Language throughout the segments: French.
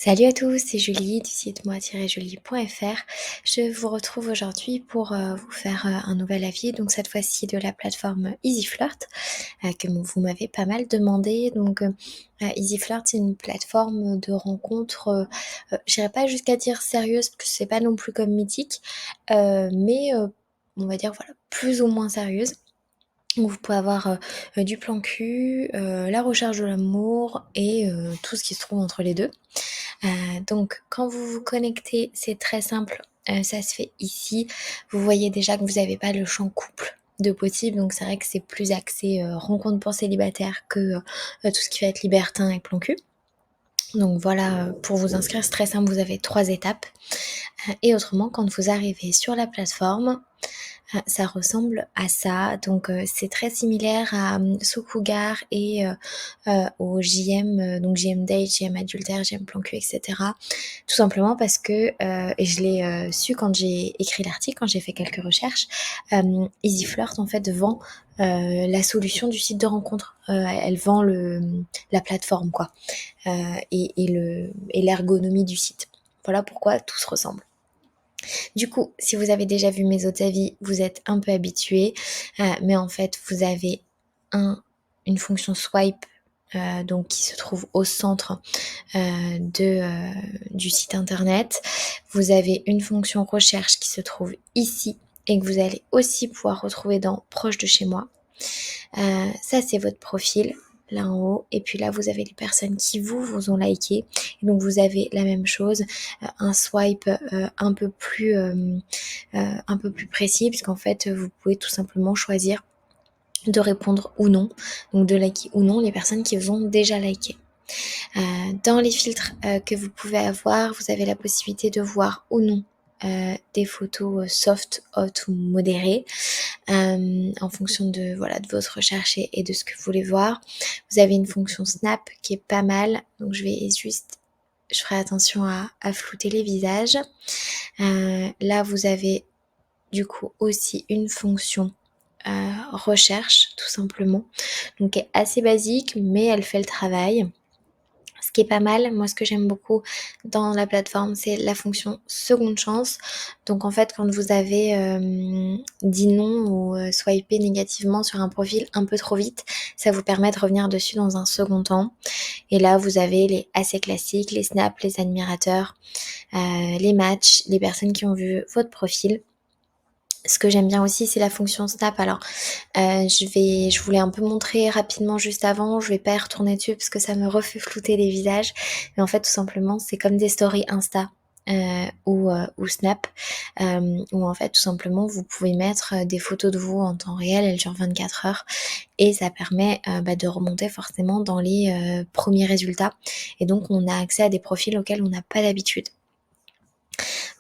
Salut à tous, c'est Julie du site moi-julie.fr. Je vous retrouve aujourd'hui pour vous faire un nouvel avis, donc cette fois-ci de la plateforme EasyFlirt, que vous m'avez pas mal demandé. Donc EasyFlirt, c'est une plateforme de rencontres, j'irai pas jusqu'à dire sérieuse, parce que c'est pas non plus comme Mythique, mais on va dire voilà, plus ou moins sérieuse. Où vous pouvez avoir du plan cul, la recherche de l'amour et tout ce qui se trouve entre les deux. Donc quand vous vous connectez, c'est très simple, ça se fait ici. Vous voyez déjà que vous n'avez pas le champ couple de possible, donc c'est vrai que c'est plus axé rencontre pour célibataire que tout ce qui va être libertin et plan cul. Donc voilà, pour vous inscrire, c'est très simple, vous avez 3 étapes. Et autrement, quand vous arrivez sur la plateforme, ça ressemble à ça. Donc c'est très similaire à Soucougar et au JM, donc JM Date, JM Adultère, JM Plan Cul, etc. Tout simplement parce que, et je l'ai su quand j'ai écrit l'article, quand j'ai fait quelques recherches, EasyFlirt en fait vend la solution du site de rencontre. Elle vend la plateforme quoi, et l'ergonomie du site. Voilà pourquoi tout se ressemble. Du coup, si vous avez déjà vu mes autres avis, vous êtes un peu habitué, mais en fait, vous avez une fonction swipe donc qui se trouve au centre du site internet. Vous avez une fonction recherche qui se trouve ici et que vous allez aussi pouvoir retrouver dans proche de chez moi. Ça, c'est votre profil là en haut, et puis là vous avez les personnes qui vous ont liké, et donc vous avez la même chose, un swipe un peu plus précis, puisqu'en fait vous pouvez tout simplement choisir de répondre ou non, donc de liker ou non les personnes qui vous ont déjà liké. Dans les filtres que vous pouvez avoir, vous avez la possibilité de voir ou non des photos soft, hot ou modérées, en fonction de votre recherche et de ce que vous voulez voir. Vous avez une fonction snap qui est pas mal, donc je ferai attention à flouter les visages. Là vous avez du coup aussi une fonction recherche tout simplement, donc qui est assez basique mais elle fait le travail. Ce qui est pas mal, moi ce que j'aime beaucoup dans la plateforme, c'est la fonction seconde chance. Donc en fait, quand vous avez dit non ou swipé négativement sur un profil un peu trop vite, ça vous permet de revenir dessus dans un second temps. Et là, vous avez les assez classiques, les snaps, les admirateurs, les matchs, les personnes qui ont vu votre profil. Ce que j'aime bien aussi, c'est la fonction snap. Alors, je voulais un peu montrer rapidement juste avant, je vais pas y retourner dessus parce que ça me refait flouter les visages. Mais en fait, tout simplement, c'est comme des stories Insta ou Snap, où en fait, tout simplement, vous pouvez mettre des photos de vous en temps réel, elles durent 24 heures, et ça permet de remonter forcément dans les premiers résultats. Et donc, on a accès à des profils auxquels on n'a pas d'habitude.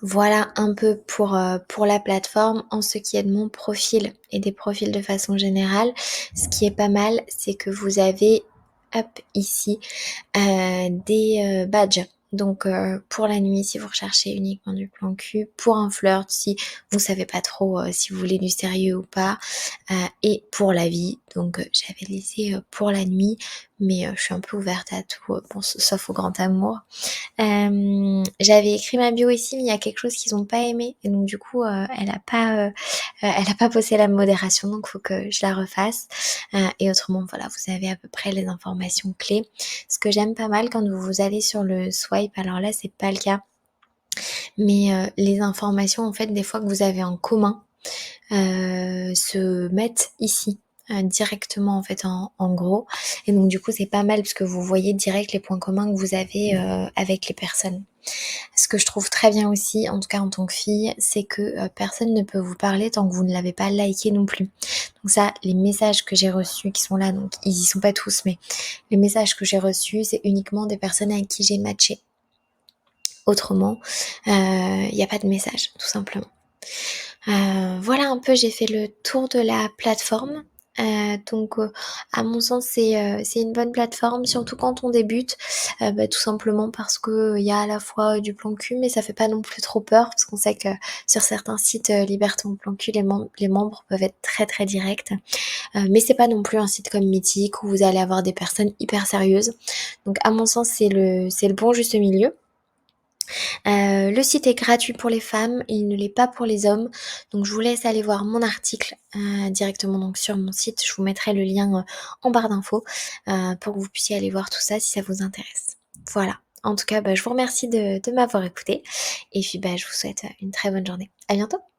Voilà un peu pour la plateforme. En ce qui est de mon profil et des profils de façon générale, ce qui est pas mal, c'est que vous avez, hop, ici, des badges. Donc pour la nuit, si vous recherchez uniquement du plan cul, pour un flirt, si vous savez pas trop si vous voulez du sérieux ou pas, et pour la vie. Donc j'avais laissé pour la nuit, mais je suis un peu ouverte à tout, bon, sauf au grand amour. J'avais écrit ma bio ici, mais il y a quelque chose qu'ils ont pas aimé, et donc du coup elle a pas posté la modération, donc faut que je la refasse. Et autrement voilà, vous avez à peu près les informations clés. Ce que j'aime pas mal quand vous allez sur le swipe, alors là c'est pas le cas, mais les informations en fait des fois que vous avez en commun se mettent ici. Directement en fait en gros, et donc du coup c'est pas mal parce que vous voyez direct les points communs que vous avez avec les personnes. Ce que je trouve très bien aussi, en tout cas en tant que fille, c'est que personne ne peut vous parler tant que vous ne l'avez pas liké non plus. Donc ça, les messages que j'ai reçus qui sont là, donc ils y sont pas tous, mais les messages que j'ai reçus, c'est uniquement des personnes avec qui j'ai matché. Autrement, il n'y a pas de message, tout simplement. Voilà un peu, j'ai fait le tour de la plateforme. Donc à mon sens c'est une bonne plateforme, surtout quand on débute, tout simplement parce que il y a à la fois du plan cul, mais ça fait pas non plus trop peur, parce qu'on sait que sur certains sites Liberton plan cul, les membres peuvent être très très directs, mais c'est pas non plus un site comme Mythique où vous allez avoir des personnes hyper sérieuses. Donc à mon sens c'est le bon juste milieu. Le site est gratuit pour les femmes, il ne l'est pas pour les hommes, donc je vous laisse aller voir mon article, directement donc sur mon site. Je vous mettrai le lien, en barre d'infos, pour que vous puissiez aller voir tout ça si ça vous intéresse. Voilà. En tout cas, bah, je vous remercie de m'avoir écoutée et puis, bah, je vous souhaite, une très bonne journée. À bientôt.